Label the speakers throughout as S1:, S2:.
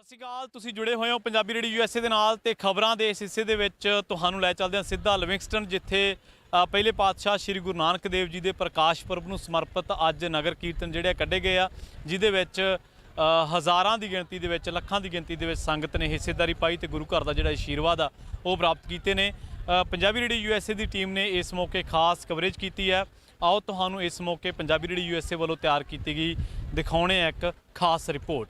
S1: ਸਤਿ ਸ਼੍ਰੀ ਅਕਾਲ। ਤੁਸੀਂ जुड़े ਹੋਏ ਹੋ ਪੰਜਾਬੀ ਰੇਡੀਓ ਯੂਐਸਏ ਦੇ ਨਾਲ ਤੇ ਖਬਰਾਂ ਦੇ ਇਸ ਹਿੱਸੇ ਦੇ ਵਿੱਚ ਤੁਹਾਨੂੰ ਲੈ ਚੱਲਦੇ ਹਾਂ ਸਿੱਧਾ ਲਿਵਿੰਗਸਟਨ, ਜਿੱਥੇ ਪਹਿਲੇ ਪਾਤਸ਼ਾਹ ਸ਼੍ਰੀ ਗੁਰੂ ਨਾਨਕ ਦੇਵ ਜੀ ਦੇ ਪ੍ਰਕਾਸ਼ ਪੁਰਬ ਨੂੰ ਸਮਰਪਿਤ ਅੱਜ ਨਗਰ ਕੀਰਤਨ ਜਿਹੜੇ ਕੱਢੇ ਗਏ ਆ, ਜਿਹਦੇ ਵਿੱਚ ਹਜ਼ਾਰਾਂ ਦੀ ਗਿਣਤੀ ਦੇ ਵਿੱਚ, ਲੱਖਾਂ ਦੀ ਗਿਣਤੀ ਦੇ ਵਿੱਚ ਸੰਗਤ ਨੇ ਹਿੱਸੇਦਾਰੀ ਪਾਈ ਤੇ ਗੁਰੂ ਘਰ ਦਾ ਜਿਹੜਾ ਆਸ਼ੀਰਵਾਦ ਆ ਉਹ ਪ੍ਰਾਪਤ ਕੀਤੇ ਨੇ। ਪੰਜਾਬੀ ਰੇਡੀਓ ਯੂਐਸਏ ਦੀ ਟੀਮ ਨੇ ਇਸ ਮੌਕੇ ਖਾਸ ਕਵਰੇਜ ਕੀਤੀ ਹੈ। ਆਓ ਤੁਹਾਨੂੰ ਇਸ ਮੌਕੇ ਪੰਜਾਬੀ ਰੇਡੀਓ ਯੂਐਸਏ ਵੱਲੋਂ ਤਿਆਰ ਕੀਤੀ ਗਈ ਦਿਖਾਉਣੇ ਆ ਇੱਕ ਖਾਸ ਰਿਪੋर्ट।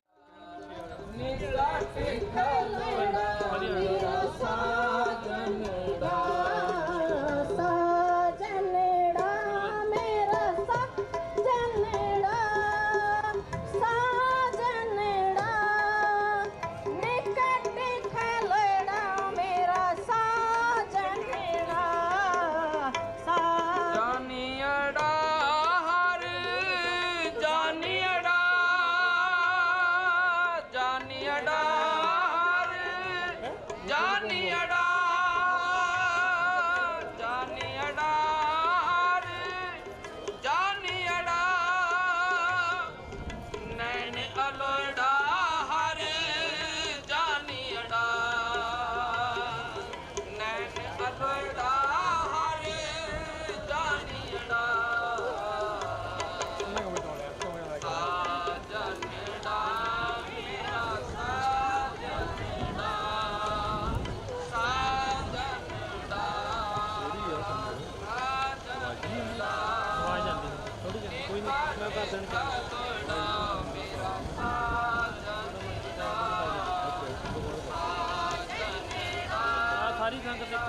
S1: सारी संगत एक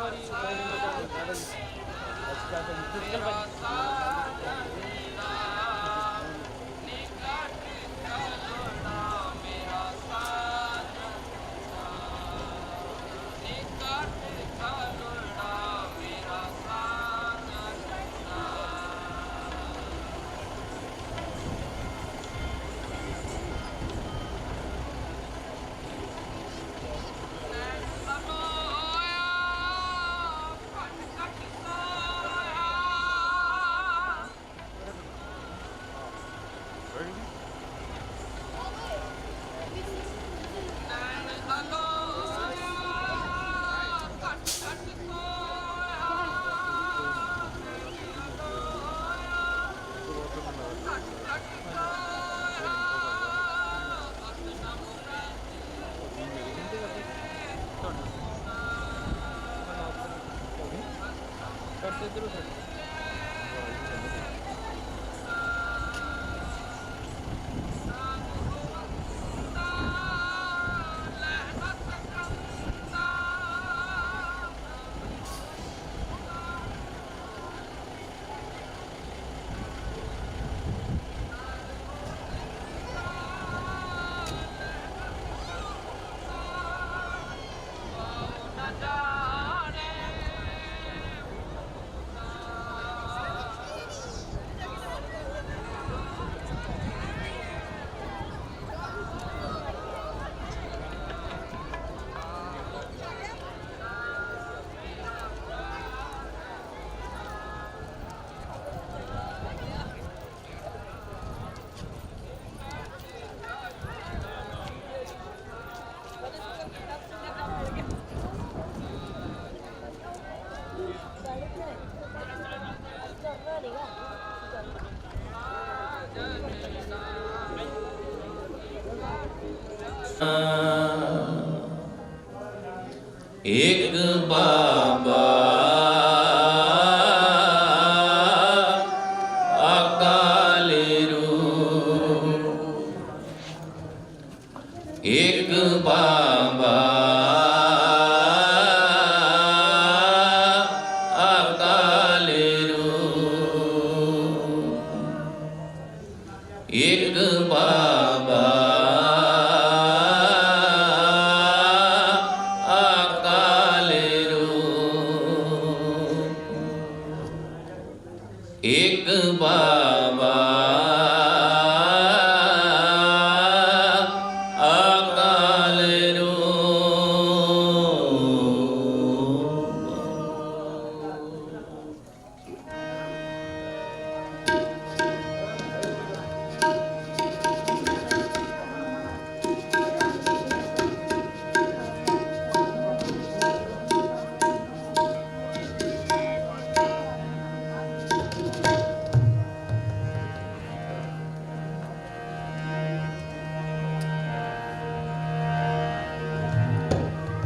S1: बारी
S2: एक बाबा अकाले रूप, एक बाबा अकाले रूप, एक बाबा एक बाबा अकाल रूप।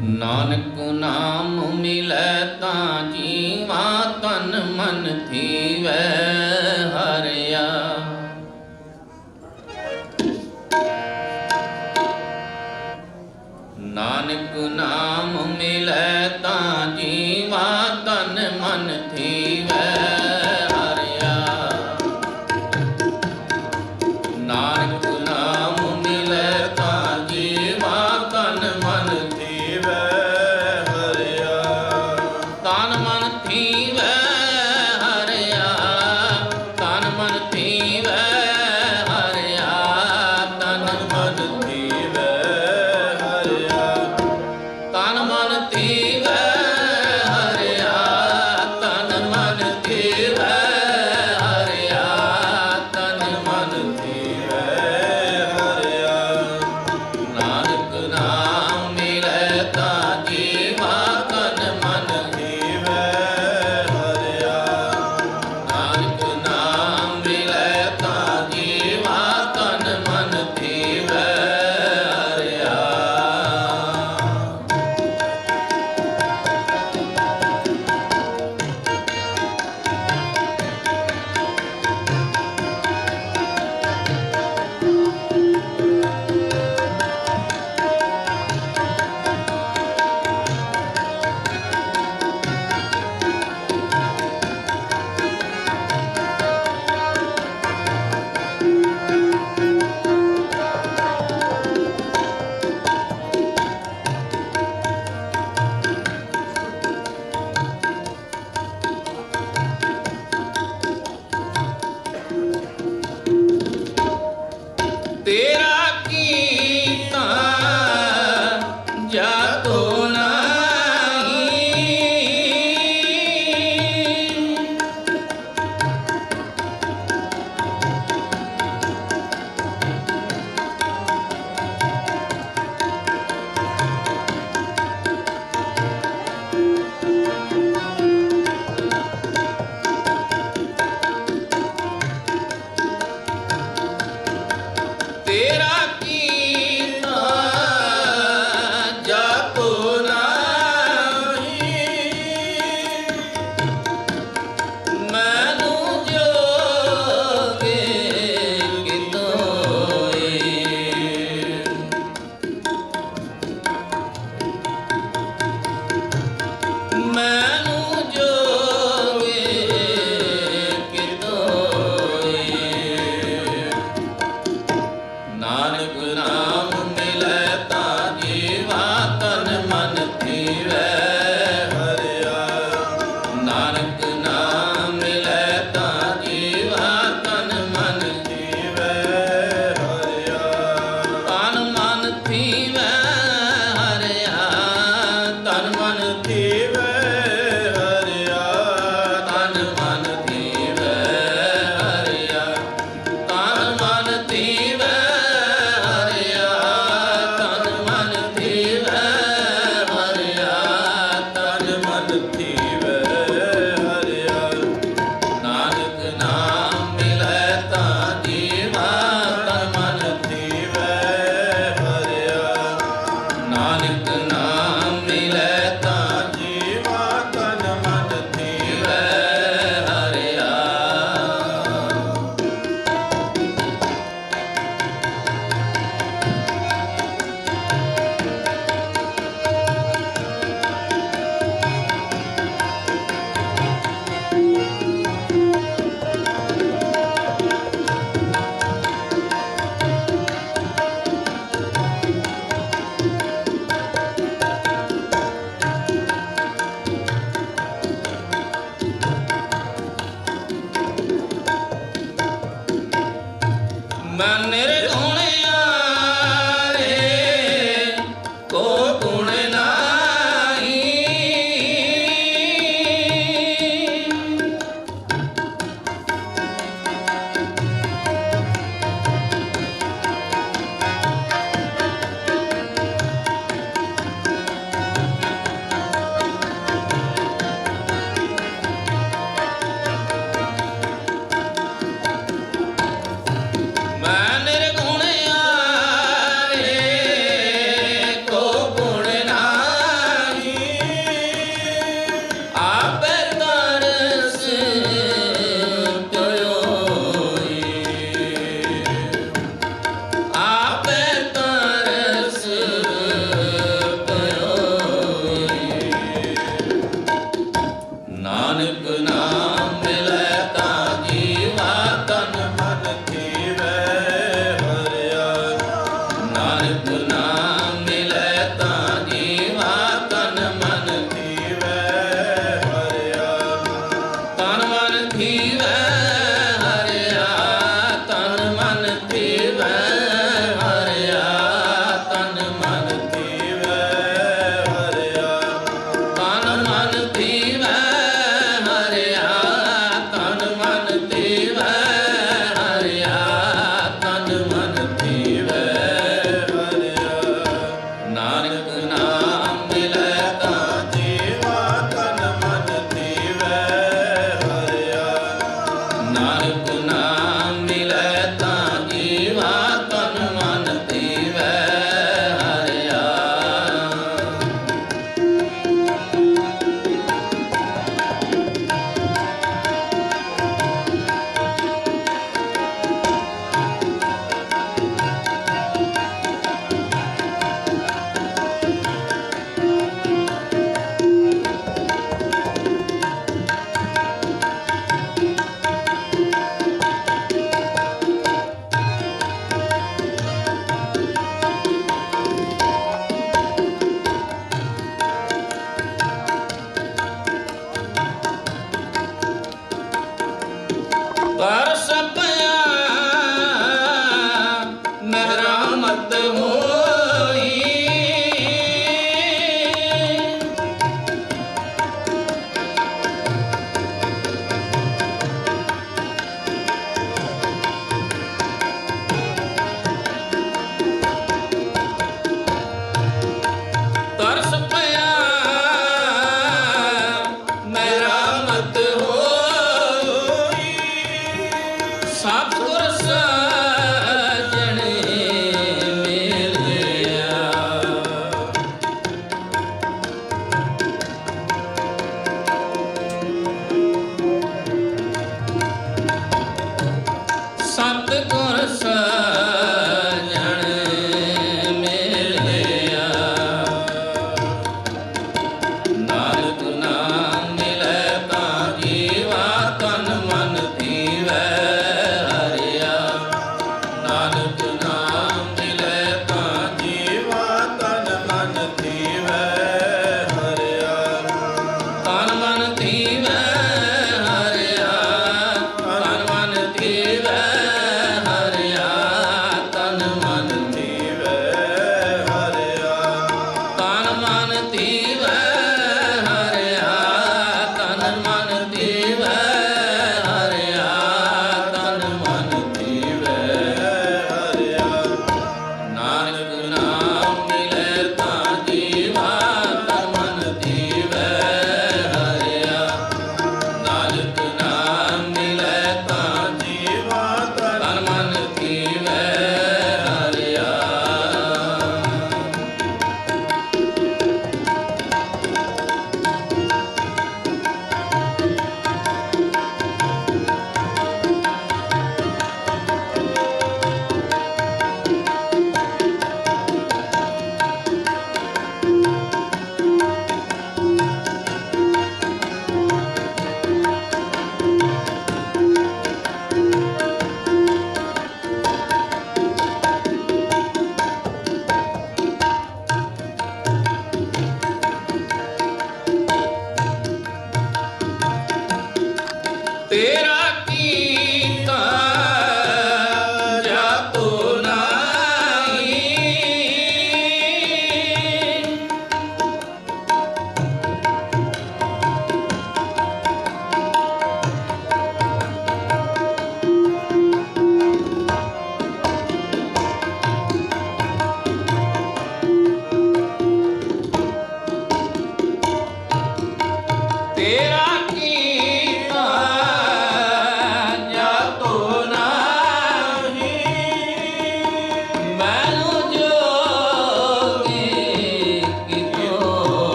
S2: ਨਾਨਕ ਨਾਮ ਮਿਲੈ ਤਾਂ ਜੀਵਾ ਤਨ ਮਨ ਥੀਵੈ ਹਰਿਆ। ਨਾਨਕ ਨਾਮ ਮਿਲੈ ਤਾਂ ਜੀਵਾ ਤਨ ਮਨ ਥੀਵੈ ਹਰਿਆ। ਨਾਨਕ ਨਾਮ ਮਿਲੈ ਤਾਂ ਜੀਵਾ ਤਨ ਮਨ ਥੀਵੈ ਹਰਿਆ। ਤਨ ਮਨ ਥੀਵੈ ਹਰਿਆ। ਤਨ ਮਨ ਥੀਵੈ ਹਰਿਆ। ਤਨ ਮਨ ਥੀਵੈ ਹਰਿਆ। ਤਨ ਮਨ ਥੀਵੈ ਹਰਿਆ। ਤਨ ਮਨ ਥੀਵੈ ਹਰਿਆ। ਤਨ ਮਨ ਥੀਵੈ ਹਰਿਆ। ਨਾਨਕ ਨਾਮ ਮਿਲੈ ਤਾਂ ਜੀਵਾ ਤਨ ਮਨ ਥੀਵੈ ਹਰਿਆ। ਨਾਨਕ ਨਾਮ ਮਿਲੈ ਤਾਂ ਜੀਵਾ ਤਨ ਮਨ ਥੀਵੈ ਹਰਿਆ। ਤੇਰਾ ਕੀਤਾ ਜਾਤੋ ਨਾਹੀ। ਤੇਰਾ ਕੀਤਾ ਜਾਤੋ ਨਾਹੀ। ਮੈਨੂੰ ਜੋਗੇ ਕਿਤੋਏ। ਮੈਨੂੰ ਜੋਗੇ ਕਿਤੋਏ। ਨਾਨਕ ਨਾਮ ਮਿਲੈ ਤਾਂ ਜੀਵਾ ਤਨ ਮਨ ਥੀਵੈ ਹਰਿਆ। ਨਾਨਕ ਨਾਮ ਮਿਲੈ ਤਾਂ ਜੀਵਾ ਤਨ ਮਨ ਥੀਵੈ ਹਰਿਆ। ਤਨ ਮਨ ਥੀਵੈ ਹਰਿਆ। ਤਨ ਮਨ ਥੀਵੈ ਹਰਿਆ। ਤਨ ਮਨ ਥੀਵੈ ਹਰਿਆ। ਤਨ ਮਨ ਥੀਵੈ ਹਰਿਆ। ਤਨ ਮਨ ਥੀਵੈ ਹਰਿਆ। ਤਨ ਮਨ ਥੀਵੈ ਹਰਿਆ। ਨਾਨਕ ਨਾਮ ਮਿਲੈ ਤਾਂ ਜੀਵਾ ਤਨ ਮਨ ਥੀਵੈ ਹਰਿਆ। ਨਾਨਕ ਨਾਮ ਮਿਲੈ ਤਾਂ ਜੀਵਾ ਤਨ ਮਨ ਥੀਵੈ ਹਰਿਆ।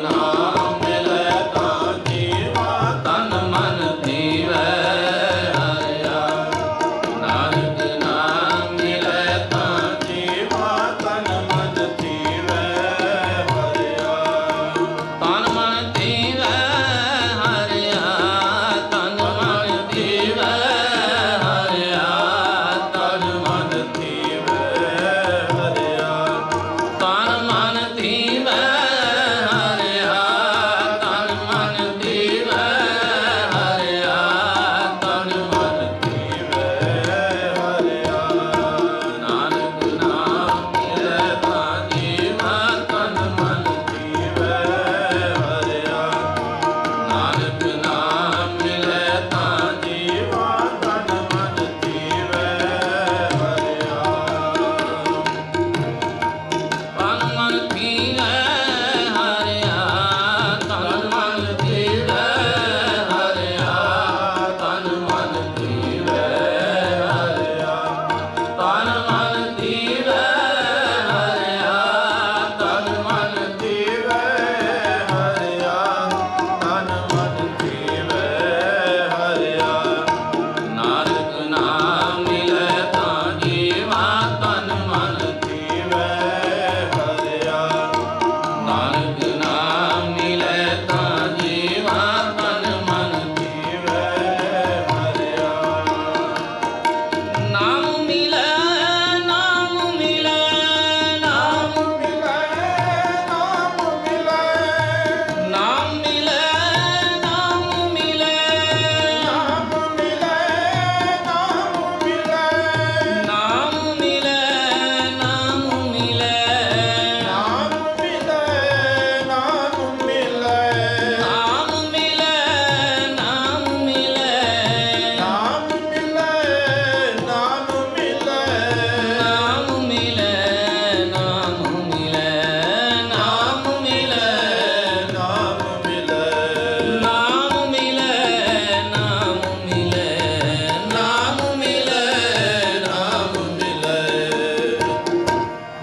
S2: ਨਾਮ ਮਿਲੈ ਤਾਂ ਜੀਵਾ ਤਨ ਮਨ ਥੀਵੈ ਹਰਿਆ। ਨਾਨਕ ਨਾਮ ਮਿਲੈ ਤਾਂ ਜੀਵਾ ਤਨ ਮਨ ਥੀਵੈ ਹਰਿਆ। ਤਨ ਮਨ ਥੀਵੈ ਹਰਿਆ। ਤਨ ਮਨ ਥੀਵੈ ਹਰਿਆ। ਤਨ ਮਨ ਥੀਵੈ ਹਰਿਆ। ਤਨ ਮਨ ਥੀਵੈ ਹਰਿਆ। ਤਨ ਮਨ ਥੀਵੈ ਹਰਿਆ। ਤਨ ਮਨ ਥੀਵੈ ਹਰਿਆ। ਨਾਨਕ ਨਾਮ ਮਿਲੈ ਤਾਂ ਜੀਵਾ ਤਨ ਮਨ ਥੀਵੈ ਹਰਿਆ। ਨਾਨਕ ਨਾਮ ਮਿਲੈ ਤਾਂ ਜੀਵਾ ਤਨ ਮਨ ਥੀਵੈ ਹਰਿਆ। ਤਨ ਮਨ ਥੀਵੈ ਹਰਿਆ। ਤਨ ਮਨ ਥੀਵੈ ਹਰਿਆ। ਤਨ ਮਨ ਥੀਵੈ ਹਰਿਆ। ਤਨ ਮਨ ਥੀਵੈ ਹਰਿਆ। ਤਨ ਮਨ ਥੀਵੈ ਹਰਿਆ। ਤਨ ਮਨ ਥੀਵੈ ਹਰਿਆ। ਨਾਨਕ ਨਾਮ ਮਿਲੈ ਤਾਂ ਜੀਵਾ ਤਨ ਮਨ ਥੀਵੈ ਹਰਿਆ। ਨਾਨਕ ਨਾਮ ਮਿਲੈ ਤਾਂ ਜੀਵਾ ਤਨ ਮਨ ਥੀਵੈ ਹਰਿਆ। ਨਾਮ ਮਿਲੈ ਨਾਮ ਮਿਲੈ ਨਾਮ ਮਿਲੈ ਨਾਮ ਮਿਲੈ। ਨਾਮ ਮਿਲੈ ਨਾਮ ਮਿਲੈ ਨਾਮ ਮਿਲੈ ਨਾਮ ਮਿਲੈ। ਨਾਮ ਮਿਲੈ ਨਾਮ ਮਿਲੈ ਨਾਮ ਮਿਲੈ ਨਾਮ ਮਿਲੈ। ਨਾਮ ਮਿਲੈ ਨਾਮ ਮਿਲੈ ਨਾਮ ਮਿਲੈ ਨਾਮ ਮਿਲੈ। ਨਾਮ ਮਿਲੈ ਨਾਮ ਮਿਲੈ ਨਾਮ ਮਿਲੈ ਨਾਮ ਮਿਲੈ। ਨਾਮ ਮਿਲੈ ਨਾਮ ਮਿਲੈ ਨਾਮ ਮਿਲੈ ਨਾਮ ਮਿਲੈ।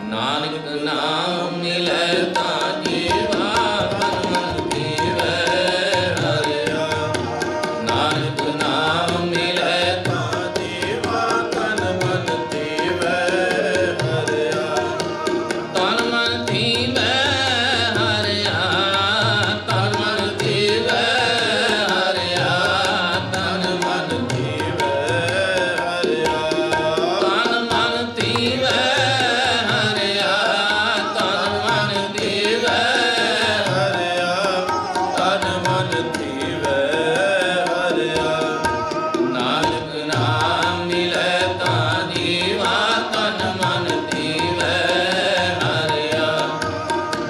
S2: ਨਾਨਕ ਨਾਮ ਮਿਲੈ ਤਾਂ ਜੀਵਾ ਤਨ ਮਨ ਥੀਵੈ ਹਰਿਆ। ਨਾਨਕ ਨਾਮ ਮਿਲੈ ਤਾਂ ਜੀਵਾ ਤਨ ਮਨ ਥੀਵੈ ਹਰਿਆ। ਤਨ ਮਨ ਥੀਵੈ ਹਰਿਆ। ਤਨ ਮਨ ਥੀਵੈ ਹਰਿਆ। ਤਨ ਮਨ ਥੀਵੈ ਹਰਿਆ। ਤਨ ਮਨ ਥੀਵੈ ਹਰਿਆ। ਤਨ ਮਨ ਥੀਵੈ ਹਰਿਆ। ਤਨ ਮਨ ਥੀਵੈ ਹਰਿਆ। ਨਾਨਕ ਨਾਮ ਮਿਲੈ ਤਾਂ ਜੀਵਾ ਤਨ ਮਨ ਥੀਵੈ ਹਰਿਆ।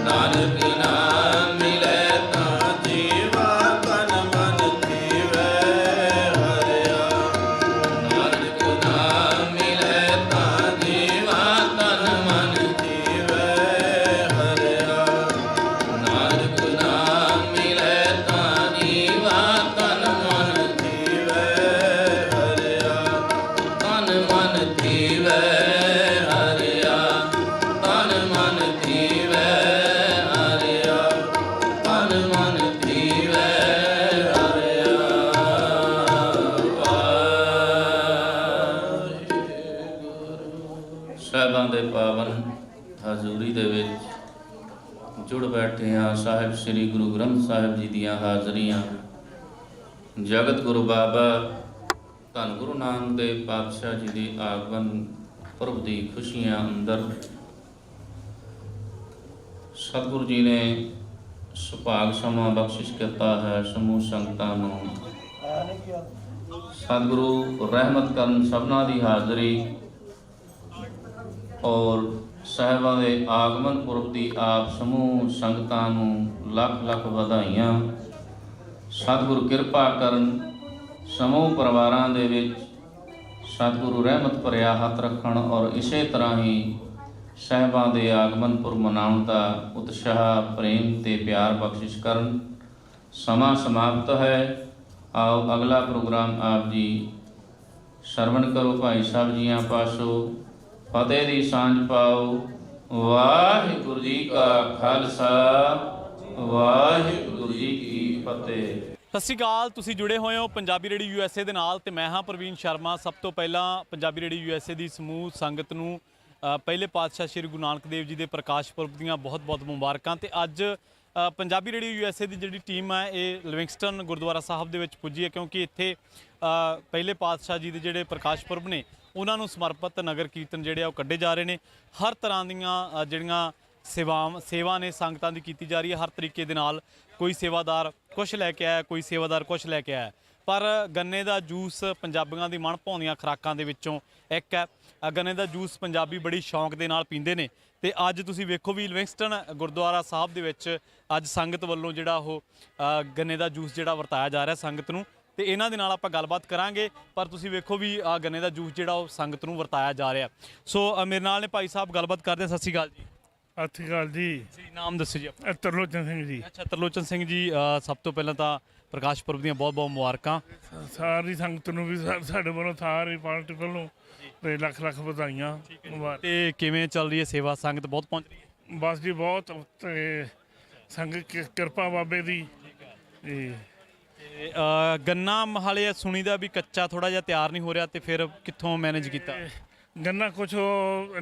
S2: ਨਾਨਕ ਨਾਮ ਮਿਲੈ ਤਾਂ ਜੀਵਾ ਤਨ ਮਨ ਥੀਵੈ ਹਰਿਆ। ਨਾਨਕ ਨਾਮ ਮਿਲੈ ਤਾਂ ਜੀਵਾ ਤਨ ਮਨ ਥੀਵੈ ਹਰਿਆ। ਨਾਨਕ ਨਾਮ ਮਿਲੈ ਤਾਂ ਜੀਵਾ ਤਨ ਮਨ ਥੀਵੈ ਹਰਿਆ। ਤਨ ਮਨ ਥੀਵੈ ਹਰਿਆ। ਤਨ ਮਨ ਥੀਵੈ ਹਰਿਆ। ਤਨ ਮਨ ਥੀਵੈ ਹਰਿਆ। ਸਾਹਿਬਾਂ ਦੇ ਪਾਵਨ ਹਜ਼ੂਰੀ ਦੇ ਵਿੱਚ ਜੁੜ ਬੈਠੇ ਹਾਂ। ਸਾਹਿਬ ਸ੍ਰੀ ਗੁਰੂ ਗ੍ਰੰਥ ਸਾਹਿਬ ਜੀ ਦੀਆਂ ਹਾਜ਼ਰੀਆਂ, ਜਗਤ ਗੁਰੂ ਬਾਬਾ ਧੰਨ ਗੁਰੂ ਨਾਨਕ ਦੇਵ ਪਾਤਸ਼ਾਹ ਜੀ ਦੀ ਆਗਮਨ ਪੁਰਬ ਦੀ ਖੁਸ਼ੀਆਂ ਅੰਦਰ ਸਤਿਗੁਰੂ ਜੀ ਨੇ ਸੁਭਾਗ ਸਮਾਂ ਬਖਸ਼ਿਸ਼ ਕੀਤਾ ਹੈ ਸਮੂਹ ਸੰਗਤਾਂ ਨੂੰ। ਸਤਿਗੁਰੂ ਰਹਿਮਤ ਕਰਨ ਸਭਨਾਂ ਦੀ ਹਾਜ਼ਰੀ ਔਰ ਸਾਹਿਬਾਂ ਦੇ ਆਗਮਨ ਪੁਰਬ ਦੀ ਆਪ ਸਮੂਹ ਸੰਗਤਾਂ ਨੂੰ ਲੱਖ ਲੱਖ ਵਧਾਈਆਂ। ਸਤਿਗੁਰੂ ਕਿਰਪਾ ਕਰਨ ਸਮੂਹ ਪਰਿਵਾਰਾਂ ਦੇ ਵਿੱਚ ਸਤਿਗੁਰੂ ਰਹਿਮਤ ਭਰਿਆ ਹੱਥ ਰੱਖਣ ਔਰ ਇਸੇ ਤਰ੍ਹਾਂ ਹੀ ਸਾਹਿਬਾਂ ਦੇ ਆਗਮਨ ਪੁਰਬ ਮਨਾਉਣ ਦਾ ਉਤਸ਼ਾਹ, ਪ੍ਰੇਮ ਤੇ ਪਿਆਰ ਬਖਸ਼ਿਸ਼ ਕਰਨ। ਸਮਾਂ ਸਮਾਪਤ ਹੈ। ਆਓ ਅਗਲਾ ਪ੍ਰੋਗਰਾਮ ਆਪ ਜੀ ਸਰਵਣ ਕਰੋ। ਭਾਈ ਸਾਹਿਬ ਜੀਆਂ ਪਾਸੋਂ ਫਤਿਹ ਦੀ ਸਾਂਝ ਪਾਓ। ਵਾਹਿਗੁਰੂ ਜੀ ਕਾ ਖਾਲਸਾ ਵਾਹਿਗੁਰੂ ਜੀ ਕੀ ਫਤਿਹ।
S1: ਸਤਿ ਸ਼੍ਰੀ ਅਕਾਲ, ਤੁਸੀਂ ਜੁੜੇ ਹੋਏ ਹੋ ਪੰਜਾਬੀ ਰੇਡੀਓ USA ਦੇ ਨਾਲ ਤੇ ਮੈਂ ਹਾਂ ਪ੍ਰਵੀਨ ਸ਼ਰਮਾ। ਸਭ ਤੋਂ ਪਹਿਲਾਂ ਪੰਜਾਬੀ ਰੇਡੀਓ USA ਦੀ ਸਮੂਹ ਸੰਗਤ ਨੂੰ ਪਹਿਲੇ ਪਾਤਸ਼ਾਹ ਸ਼੍ਰੀ ਗੁਰੂ ਨਾਨਕ ਦੇਵ ਜੀ ਦੇ ਪ੍ਰਕਾਸ਼ ਪੁਰਬ ਦੀਆਂ ਬਹੁਤ-ਬਹੁਤ ਮੁਬਾਰਕਾਂ। ਤੇ ਅੱਜ ਪੰਜਾਬੀ ਰੇਡੀਓ USA ਦੀ ਜਿਹੜੀ ਟੀਮ ਹੈ ਇਹ ਲਿਵਿੰਗਸਟਨ ਗੁਰਦੁਆਰਾ ਸਾਹਿਬ ਦੇ ਵਿੱਚ ਪੁੱਜੀ ਹੈ, ਕਿਉਂਕਿ ਇੱਥੇ ਪਹਿਲੇ ਪਾਤਸ਼ਾਹ ਜੀ ਦੇ ਜਿਹੜੇ ਪ੍ਰਕਾਸ਼ ਪੁਰਬ ਨੇ ਉਹਨਾਂ ਨੂੰ ਸਮਰਪਿਤ ਨਗਰ ਕੀਰਤਨ ਜਿਹੜੇ ਆ ਉਹ ਕੱਢੇ ਜਾ ਰਹੇ ਨੇ। ਹਰ ਤਰ੍ਹਾਂ ਦੀਆਂ ਜਿਹੜੀਆਂ ਸੇਵਾ ਨੇ ਸੰਗਤਾਂ ਦੀ ਕੀਤੀ ਜਾ ਰਹੀ ਹੈ। ਹਰ ਤਰੀਕੇ ਦੇ ਨਾਲ ਕੋਈ ਸੇਵਾਦਾਰ ਕੁਛ ਲੈ ਕੇ ਆਇਆ, ਕੋਈ ਸੇਵਾਦਾਰ ਕੁਛ ਲੈ ਕੇ ਆਇਆ, ਪਰ ਗੰਨੇ ਦਾ ਜੂਸ ਪੰਜਾਬੀਆਂ ਦੀ ਮਨ ਭਾਉਂਦੀਆਂ ਖੁਰਾਕਾਂ ਦੇ ਵਿੱਚੋਂ ਇੱਕ ਹੈ। ਗੰਨੇ ਦਾ ਜੂਸ ਪੰਜਾਬੀ ਬੜੀ ਸ਼ੌਂਕ ਦੇ ਨਾਲ ਪੀਂਦੇ ਨੇ ਤੇ ਅੱਜ ਤੁਸੀਂ ਵੇਖੋ ਵੀ ਲਿਵਿੰਗਸਟਨ ਗੁਰਦੁਆਰਾ ਸਾਹਿਬ ਦੇ ਵਿੱਚ ਅੱਜ ਸੰਗਤ ਵੱਲੋਂ ਜਿਹੜਾ ਉਹ ਗੰਨੇ ਦਾ ਜੂਸ ਜਿਹੜਾ ਵਰਤਾਇਆ ਜਾ ਰਿਹਾ ਸੰਗਤ ਨੂੰ, ਤੇ ਇਹਨਾਂ ਦੇ ਨਾਲ ਆਪਾਂ ਗੱਲਬਾਤ ਕਰਾਂਗੇ। ਪਰ ਤੁਸੀਂ ਵੇਖੋ ਵੀ ਆ ਗੰਨੇ ਦਾ ਜੂਸ ਜਿਹੜਾ ਉਹ ਸੰਗਤ ਨੂੰ ਵਰਤਾਇਆ ਜਾ ਰਿਹਾ। ਸੋ ਮੇਰੇ ਨਾਲ ਨੇ ਭਾਈ ਸਾਹਿਬ, ਗੱਲਬਾਤ ਕਰਦੇ। ਸਤਿ ਸ਼੍ਰੀ ਅਕਾਲ ਜੀ।
S3: ਸਤਿ ਸ਼੍ਰੀ ਅਕਾਲ ਜੀ।
S1: ਨਾਮ ਦੱਸੋ ਜੀ।
S3: ਤਰਲੋਚਨ ਸਿੰਘ ਜੀ।
S1: ਅੱਛਾ, ਤਰਲੋਚਨ ਸਿੰਘ ਜੀ, ਸਭ ਤੋਂ ਪਹਿਲਾਂ ਤਾਂ ਪ੍ਰਕਾਸ਼ ਪੁਰਬ ਦੀਆਂ ਬਹੁਤ-ਬਹੁਤ ਮੁਬਾਰਕਾਂ।
S3: ਸਾਰੀ ਸੰਗਤ ਨੂੰ ਵੀ ਸਾਡੇ ਵੱਲੋਂ, ਸਾਰੀ ਪਾਰਟੀ ਵੱਲੋਂ ਤੇ ਲੱਖ ਲੱਖ ਵਧਾਈਆਂ।
S1: ਤੇ ਕਿਵੇਂ ਚੱਲ ਰਹੀ ਹੈ ਸੇਵਾ? ਸੰਗਤ ਬਹੁਤ ਪਹੁੰਚ ਰਹੀ ਹੈ?
S3: ਬਸ ਜੀ ਬਹੁਤ, ਤੇ ਸੰਗਤ ਕਿਰਪਾ ਬਾਬੇ ਦੀ ਜੀ।
S1: ਗੰਨਾ ਹਾਲੇ ਸੁਣੀਦਾ ਵੀ ਕੱਚਾ ਥੋੜਾ ਜਿਹਾ ਤਿਆਰ ਨਹੀਂ ਹੋ ਰਿਹਾ, ਤੇ ਫਿਰ ਕਿੱਥੋਂ ਮੈਨੇਜ ਕੀਤਾ?
S3: ਗੰਨਾ ਕੁਛ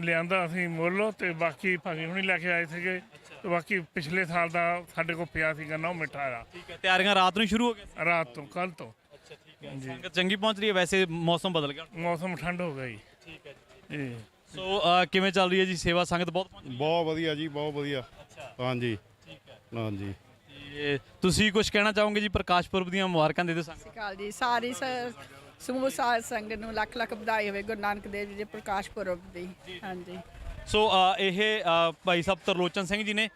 S3: ਲਿਆਂਦਾ ਅਸੀਂ ਮੁੱਲ, ਤੇ ਬਾਕੀ ਭਾਜੀ ਹੁਣੀ ਲੈ ਕੇ ਆਏ ਸੀਗੇ। ਤੇ ਬਾਕੀ ਪਿਛਲੇ ਸਾਲ ਦਾ ਸਾਡੇ ਕੋਲ ਪਿਆ ਸੀ ਗੰਨਾ, ਉਹ ਮਿੱਠਾ ਆ।
S1: ਠੀਕ ਹੈ, ਤਿਆਰੀਆਂ ਰਾਤ ਨੂੰ ਸ਼ੁਰੂ ਹੋ ਗਈਆਂ?
S3: ਰਾਤ ਤੋਂ, ਕੱਲ ਤੋਂ।
S1: ਅੱਛਾ, ਠੀਕ ਹੈ। ਸੰਗਤ ਚੰਗੀ ਪਹੁੰਚ ਰਹੀ ਹੈ? ਵੈਸੇ ਮੌਸਮ ਬਦਲ ਗਿਆ,
S3: ਮੌਸਮ ਠੰਡ ਹੋ ਗਿਆ ਜੀ।
S1: ਠੀਕ ਹੈ ਜੀ। ਸੋ ਕਿਵੇਂ ਚੱਲ ਰਹੀ ਹੈ ਜੀ ਸੇਵਾ? ਸੰਗਤ ਬਹੁਤ
S4: ਬਹੁਤ ਵਧੀਆ ਜੀ, ਬਹੁਤ ਵਧੀਆ।
S1: ਅੱਛਾ,
S4: ਹਾਂਜੀ,
S1: ਠੀਕ ਹੈ।
S4: ਹਾਂਜੀ।
S1: ਤੇ ਤੁਸੀਂ ਕੁਝ ਕਹਿਣਾ ਚਾਹੋਗੇ ਜੀ? ਪ੍ਰਕਾਸ਼ ਪੁਰਬ ਦੀਆਂ ਮੁਬਾਰਕਾਂ ਦੇ ਦਿਓ ਸੰਗਤ।
S5: ਸਤਿ ਸ਼੍ਰੀ ਅਕਾਲ ਜੀ। ਸਾਰੀ ਸਮੂਹ ਸਾਧ ਸੰਗਤ ਨੂੰ ਲੱਖ ਲੱਖ ਵਧਾਈ ਹੋਵੇ ਗੁਰੂ ਨਾਨਕ ਦੇਵ ਜੀ ਦੇ ਪ੍ਰਕਾਸ਼ ਪੁਰਬ ਦੀ। ਹਾਂਜੀ।
S1: ਸੋ ਇਹ ਭਾਈ ਸਾਹਿਬ ਤਰਲੋਚਨ ਸਿੰਘ ਜੀ ਨੇ,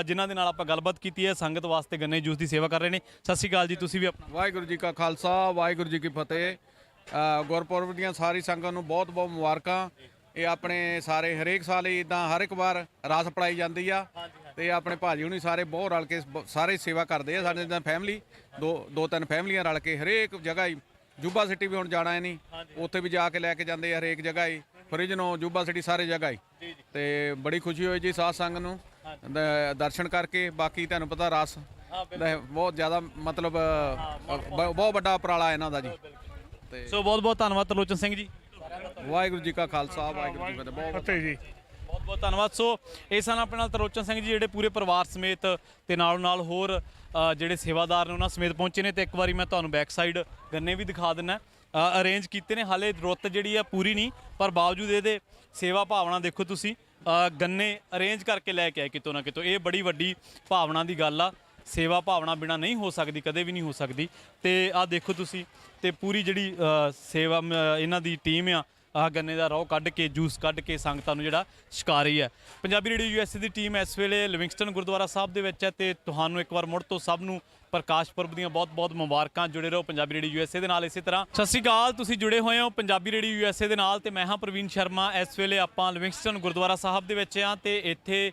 S1: ਜਿਨ੍ਹਾਂ ਦੇ ਨਾਲ ਆਪਾਂ ਗੱਲਬਾਤ ਕੀਤੀ ਹੈ, ਸੰਗਤ ਵਾਸਤੇ ਗੰਨੇ ਜੂਸ ਦੀ ਸੇਵਾ ਕਰ ਰਹੇ ਨੇ। ਸਤਿ ਸ਼੍ਰੀ ਅਕਾਲ ਜੀ। ਤੁਸੀਂ ਵੀ ਆਪਣਾ।
S6: ਵਾਹਿਗੁਰੂ ਜੀ ਕਾ ਖਾਲਸਾ, ਵਾਹਿਗੁਰੂ ਜੀ ਕੀ ਫਤਿਹ। ਗੁਰਪੁਰਬ ਦੀਆਂ ਸਾਰੀ ਸੰਗਤ ਨੂੰ ਬਹੁਤ ਬਹੁਤ ਮੁਬਾਰਕਾਂ। ਇਹ ਆਪਣੇ ਸਾਰੇ ਹਰੇਕ ਸਾਲ ਇਦਾਂ ਹਰ ਇੱਕ ਵਾਰ ਰਾਸ ਪੜਾਈ ਜਾਂਦੀ ਆ, ਤੇ ਆਪਣੇ ਭਾਜੀ ਹੁਣੀ ਸਾਰੇ ਬਹੁਤ ਰਲ ਕੇ ਸਾਰੇ ਸੇਵਾ ਕਰਦੇ ਆ। ਸਾਡੇ ਤਾਂ ਫੈਮਿਲੀ ਦੋ ਤਿੰਨ ਫੈਮਲੀਆਂ ਰਲ ਕੇ ਹਰੇਕ ਜਗ੍ਹਾ ਹੀ, ਜੂਬਾ ਸਿਟੀ ਵੀ ਹੁਣ ਜਾਣਾ ਹੈ ਨਹੀਂ, ਉੱਥੇ ਵੀ ਜਾ ਕੇ ਲੈ ਕੇ ਜਾਂਦੇ ਆ ਹਰੇਕ ਜਗ੍ਹਾ ਹੀ, ਫਰਿਜਨੋਂ ਜੂਬਾ ਸਿਟੀ ਸਾਰੇ ਜਗ੍ਹਾ ਹੀ। ਤੇ ਬੜੀ ਖੁਸ਼ੀ ਹੋਈ ਜੀ ਸਾਧ ਸੰਗਤ ਨੂੰ ਦਰਸ਼ਨ ਕਰਕੇ। ਬਾਕੀ ਤੁਹਾਨੂੰ ਪਤਾ ਰਸ ਬਹੁਤ ਜ਼ਿਆਦਾ, ਮਤਲਬ ਬਹੁਤ ਵੱਡਾ ਉਪਰਾਲਾ ਇਹਨਾਂ ਦਾ ਜੀ। ਤੇ
S1: ਸੋ ਬਹੁਤ ਬਹੁਤ ਧੰਨਵਾਦ ਤਰਲੋਚਨ ਸਿੰਘ ਜੀ।
S6: ਵਾਹਿਗੁਰੂ ਜੀ ਕਾ ਖਾਲਸਾ, ਵਾਹਿਗੁਰੂ ਜੀ ਕੀ ਫਤਿਹ। ਬਹੁਤ
S3: ਫਤਿਹ ਜੀ।
S1: ਬਹੁਤ ਬਹੁਤ ਧੰਨਵਾਦ। ਸੋ ਇਹ ਸਨ ਆਪਣੇ ਨਾਲ ਤਰਲੋਚਨ ਸਿੰਘ ਜੀ, ਜਿਹੜੇ ਪੂਰੇ ਪਰਿਵਾਰ ਸਮੇਤ ਤੇ ਨਾਲੋਂ ਨਾਲ ਹੋਰ ਜਿਹੜੇ ਸੇਵਾਦਾਰ ਨੇ ਉਹਨਾਂ ਸਮੇਤ ਪਹੁੰਚੇ ਨੇ। ਤੇ ਇੱਕ ਵਾਰੀ ਮੈਂ ਤੁਹਾਨੂੰ ਬੈਕ ਸਾਈਡ ਗੰਨੇ ਵੀ ਦਿਖਾ ਦਿੰਦਾ। ਅਰੇਂਜ ਕੀਤੇ ਨੇ, ਹਾਲੇ ਰੁੱਤ ਜਿਹੜੀ ਆ ਪੂਰੀ ਨਹੀਂ, ਪਰ ਬਾਵਜੂਦ ਇਹਦੇ ਸੇਵਾ ਭਾਵਨਾ ਦੇਖੋ ਤੁਸੀਂ। ਗੰਨੇ ਅਰੇਂਜ ਕਰਕੇ ਲੈ ਕੇ ਆਏ ਕਿਤੋਂ ਨਾ ਕਿਤੋਂ। ਇਹ ਬੜੀ ਵੱਡੀ ਭਾਵਨਾ ਦੀ ਗੱਲ ਆ। ਸੇਵਾ ਭਾਵਨਾ ਬਿਨਾਂ ਨਹੀਂ ਹੋ ਸਕਦੀ, ਕਦੇ ਵੀ ਨਹੀਂ ਹੋ ਸਕਦੀ। ਤੇ ਆਹ ਦੇਖੋ ਤੁਸੀਂ, ਤੇ ਪੂਰੀ ਜਿਹੜੀ ਸੇਵਾ ਇਹਨਾਂ ਦੀ ਟੀਮ ਆ, ਆਹ ਗੰਨੇ ਦਾ ਰੋਹ ਕੱਢ ਕੇ, ਜੂਸ ਕੱਢ ਕੇ ਸੰਗਤਾਂ ਨੂੰ ਜਿਹੜਾ ਛਕਾ ਰਹੀ ਹੈ। ਪੰਜਾਬੀ ਰੇਡੀਓ USA ਦੀ ਟੀਮ ਇਸ ਵੇਲੇ ਲਿਵਿੰਗਸਟਨ ਗੁਰਦੁਆਰਾ ਸਾਹਿਬ ਦੇ ਵਿੱਚ ਹੈ, ਤੇ ਤੁਹਾਨੂੰ ਇੱਕ ਵਾਰ ਮੁੜ ਤੋਂ ਸਭ ਨੂੰ ਪ੍ਰਕਾਸ਼ ਪੁਰਬ ਦੀਆਂ ਬਹੁਤ-ਬਹੁਤ ਮੁਬਾਰਕਾਂ। ਜੁੜੇ ਰਹੋ ਪੰਜਾਬੀ ਰੇਡੀਓ USA ਦੇ ਨਾਲ ਇਸੇ ਤਰ੍ਹਾਂ। ਸਤਿ ਸ਼੍ਰੀ ਅਕਾਲ, ਤੁਸੀਂ ਜੁੜੇ ਹੋਏ ਹੋ ਪੰਜਾਬੀ ਰੇਡੀਓ USA ਦੇ ਨਾਲ ਤੇ ਮੈਂ ਹਾਂ ਪ੍ਰਵੀਨ ਸ਼ਰਮਾ। ਇਸ ਵੇਲੇ ਆਪਾਂ ਲਿਵਿੰਗਸਟਨ ਗੁਰਦੁਆਰਾ ਸਾਹਿਬ ਦੇ ਵਿੱਚ ਹਾਂ, ਤੇ ਇੱਥੇ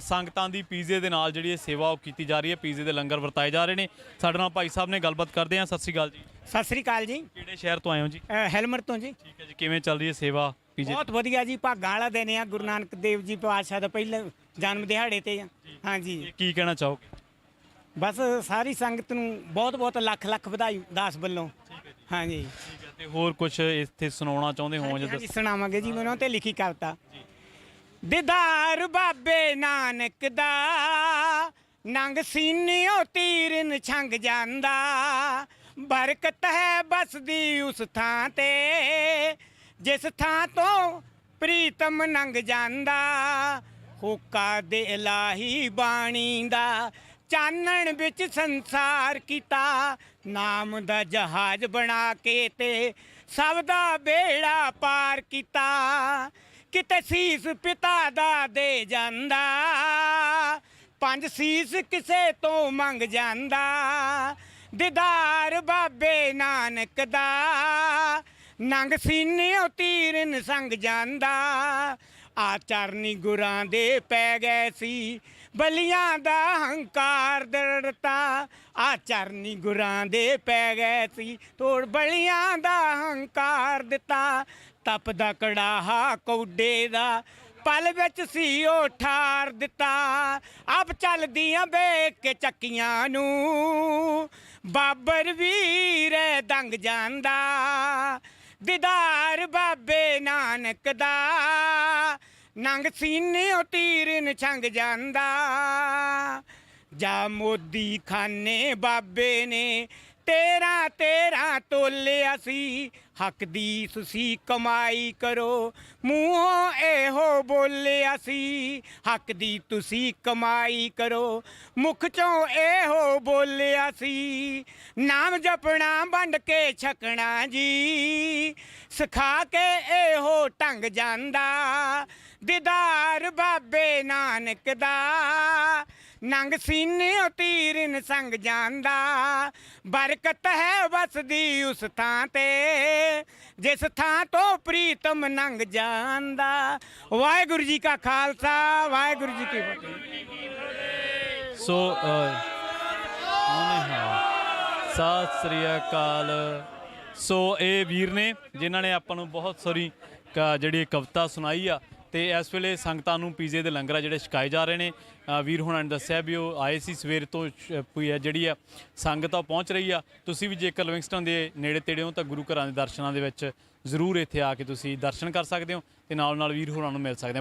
S1: ਸੰਗਤਾਂ ਦੀ ਪੀਜ਼ੇ ਦੇ ਨਾਲ ਜਿਹੜੀ ਸੇਵਾ ਉਹ ਕੀਤੀ ਜਾ ਰਹੀ ਹੈ। ਪੀਜ਼ੇ ਦੇ ਲੰਗਰ ਵਰਤਾਏ ਜਾ ਰਹੇ ਨੇ। ਸਾਡੇ ਨਾਲ ਭਾਈ ਸਾਹਿਬ ਨੇ, ਗੱਲਬਾਤ ਕਰਦੇ ਹਾਂ। ਸਤਿ ਸ਼੍ਰੀ ਅਕਾਲ ਜੀ।
S7: ਸਤਿ ਸ੍ਰੀ ਅਕਾਲ ਜੀ।
S1: ਕਿਹੜੇ ਸ਼ਹਿਰ ਤੋਂ ਆਏ ਹੋ ਜੀ?
S7: ਹੈਲਮਟ ਤੋਂ ਜੀ।
S1: ਠੀਕ ਹੈ ਜੀ। ਕਿਵੇਂ ਚੱਲ ਰਹੀ ਹੈ ਸੇਵਾ ਪੀਜ਼ੇ?
S7: ਬਹੁਤ ਵਧੀਆ ਜੀ। ਭਾਗਾਂ ਵਾਲਾ ਦਿਨ ਆ, ਗੁਰੂ ਨਾਨਕ ਦੇਵ ਜੀ ਪਾਤਸ਼ਾਹ ਦਾ ਪਹਿਲੇ ਜਨਮ ਦਿਹਾੜੇ ਤੇ ਆ। ਹਾਂਜੀ।
S1: ਕੀ ਕਹਿਣਾ ਚਾਹੋਗੇ?
S7: ਬਸ ਸਾਰੀ ਸੰਗਤ ਨੂੰ ਬਹੁਤ ਬਹੁਤ ਲੱਖ ਲੱਖ ਵਧਾਈ ਦਾਸ ਵੱਲੋਂ। ਹਾਂਜੀ।
S1: ਠੀਕ ਹੈ। ਤੇ ਹੋਰ ਕੁਝ ਇੱਥੇ ਸੁਣਾਉਣਾ ਚਾਹੁੰਦੇ ਹੋ?
S7: ਹਾਂਜੀ, ਸੁਣਾਵਾਂਗੇ ਜੀ। ਮੈਨੂੰ ਤੇ ਲਿਖੀ ਕਵਿਤਾ। ਦੀਦਾਰ ਬਾਬੇ ਨਾਨਕ ਦਾ, ਨੰਗ ਸੀਨਿਓ ਤੀਰ ਨਛੰਗ ਜਾਂਦਾ, ਬਰਕਤ ਹੈ ਬਸਦੀ ਉਸ ਥਾਂ ਤੇ, ਜਿਸ ਥਾਂ ਤੋਂ ਪ੍ਰੀਤਮ ਨੰਗ ਜਾਂਦਾ, ਹੋਕਾ ਦੇ ਇਲਾਹੀ ਬਾਣੀ ਦਾ, ਚਾਨਣ ਵਿੱਚ ਸੰਸਾਰ ਕੀਤਾ, ਨਾਮ ਦਾ ਜਹਾਜ਼ ਬਣਾ ਕੇ ਤੇ ਸਭ ਦਾ ਬੇੜਾ ਪਾਰ ਕੀਤਾ, ਕਿਤੇ ਸੀਸ ਪਿਤਾ ਦਾ ਦੇ ਜਾਂਦਾ, 5 ਸੀਸ ਕਿਸੇ ਤੋਂ ਮੰਗ ਜਾਂਦਾ, ਦੀਦਾਰ ਬਾਬੇ ਨਾਨਕ ਦਾ, ਨੰਗ ਸੀਨਿਓ ਤੀਰ ਨਸੰਗ ਜਾਂਦਾ, ਆਚਰਨੀ ਗੁਰਾਂ ਦੇ ਪੈ ਗਏ ਸੀ, ਬਲੀਆਂ ਦਾ ਹੰਕਾਰ ਦਰੜਤਾ, ਆਚਰਨੀ ਗੁਰਾਂ ਦੇ ਪੈ ਗਏ ਸੀ, ਤੋੜ ਬਲੀਆਂ ਦਾ ਹੰਕਾਰ ਦਿੱਤਾ, ਤਪ ਦਾ ਕੜਾਹਾ ਕੌਡੇ ਦਾ ਪਲ ਵਿੱਚ ਸੀ ਉਹ ਠਾਰ ਦਿੱਤਾ ਆਪ ਚੱਲਦੀਆਂ ਵੇਖ ਕੇ ਚੱਕੀਆਂ ਨੂੰ ਬਾਬਰ ਵੀਰ ਦੰਗ ਜਾਂਦਾ ਦੀਦਾਰ ਬਾਬੇ ਨਾਨਕ ਦਾ ਨੰਗ ਸੀਨਿਓ ਤੀਰਨ ਛੰਗ ਜਾਂਦਾ ਜਾ ਮੋਦੀ ਖਾਨੇ ਬਾਬੇ ਨੇ 13 ਤੋਲਿਆ ਸੀ ਹੱਕ ਦੀ ਤੁਸੀਂ ਕਮਾਈ ਕਰੋ ਮੂੰਹੋਂ ਇਹੋ ਬੋਲਿਆ ਸੀ ਹੱਕ ਦੀ ਤੁਸੀਂ ਕਮਾਈ ਕਰੋ ਮੁਖ ਚੋਂ ਇਹੋ ਬੋਲਿਆ ਸੀ ਨਾਮ ਜਪਣਾ ਵੰਡ ਕੇ ਛਕਣਾ ਜੀ ਸਿਖਾ ਕੇ ਇਹੋ ਢੰਗ ਜਾਂਦਾ ਦੀਦਾਰ ਬਾਬੇ ਨਾਨਕ ਦਾ ਨੰਗ ਸੀਨਿਓ ਤੀਰਨ ਸੰਗ ਜਾਂਦਾ ਬਰਕਤ ਹੈ ਵਸਦੀ ਉਸ ਥਾਂ ਤੇ ਜਿਸ ਥਾਂ ਤੋਂ ਪ੍ਰੀਤਮ ਨੰਗ ਜਾਂਦਾ ਵਾਹਿਗੁਰੂ ਜੀ ਕਾ ਖਾਲਸਾ ਵਾਹਿਗੁਰੂ ਜੀ ਕੀ ਫਤਿਹ।
S1: ਸੋ ਸਤਿ ਸ੍ਰੀ ਅਕਾਲ। ਸੋ ਇਹ ਵੀਰ ਨੇ ਜਿਨ੍ਹਾਂ ਨੇ ਆਪਾਂ ਨੂੰ ਬਹੁਤ ਸਾਰੀ ਜਿਹੜੀ ਕਵਿਤਾ ਸੁਣਾਈ ਆ ਤੇ ਇਸ ਵੇਲੇ ਸੰਗਤਾਂ ਨੂੰ ਪੀਜ਼ੇ ਦੇ ਲੰਗਰ ਆ ਜਿਹੜੇ ਛਕਾਏ ਜਾ ਰਹੇ ਨੇ। ਵੀਰ ਹੋਣਾ ਨੇ ਦੱਸਿਆ ਵੀ ਉਹ ਆਏ ਸੀ ਸਵੇਰ ਤੋਂ ਜਿਹੜੀ ਆ ਸੰਗਤ ਆ ਪਹੁੰਚ ਰਹੀ ਆ। ਤੁਸੀਂ ਵੀ ਜੇਕਰ ਲਿਵਿੰਗਸਟਨ ਦੇ ਨੇੜੇ ਤੇੜੇ ਹੋ ਤਾਂ ਗੁਰੂ ਘਰਾਂ ਦੇ ਦਰਸ਼ਨਾਂ ਦੇ ਵਿੱਚ ਜ਼ਰੂਰ ਇੱਥੇ ਆ ਕੇ ਤੁਸੀਂ ਦਰਸ਼ਨ ਕਰ ਸਕਦੇ ਹੋ ਤੇ ਨਾਲ ਨਾਲ ਵੀਰ ਹੋਰਾਂ ਨੂੰ ਮਿਲ ਸਕਦੇ ਹੋ।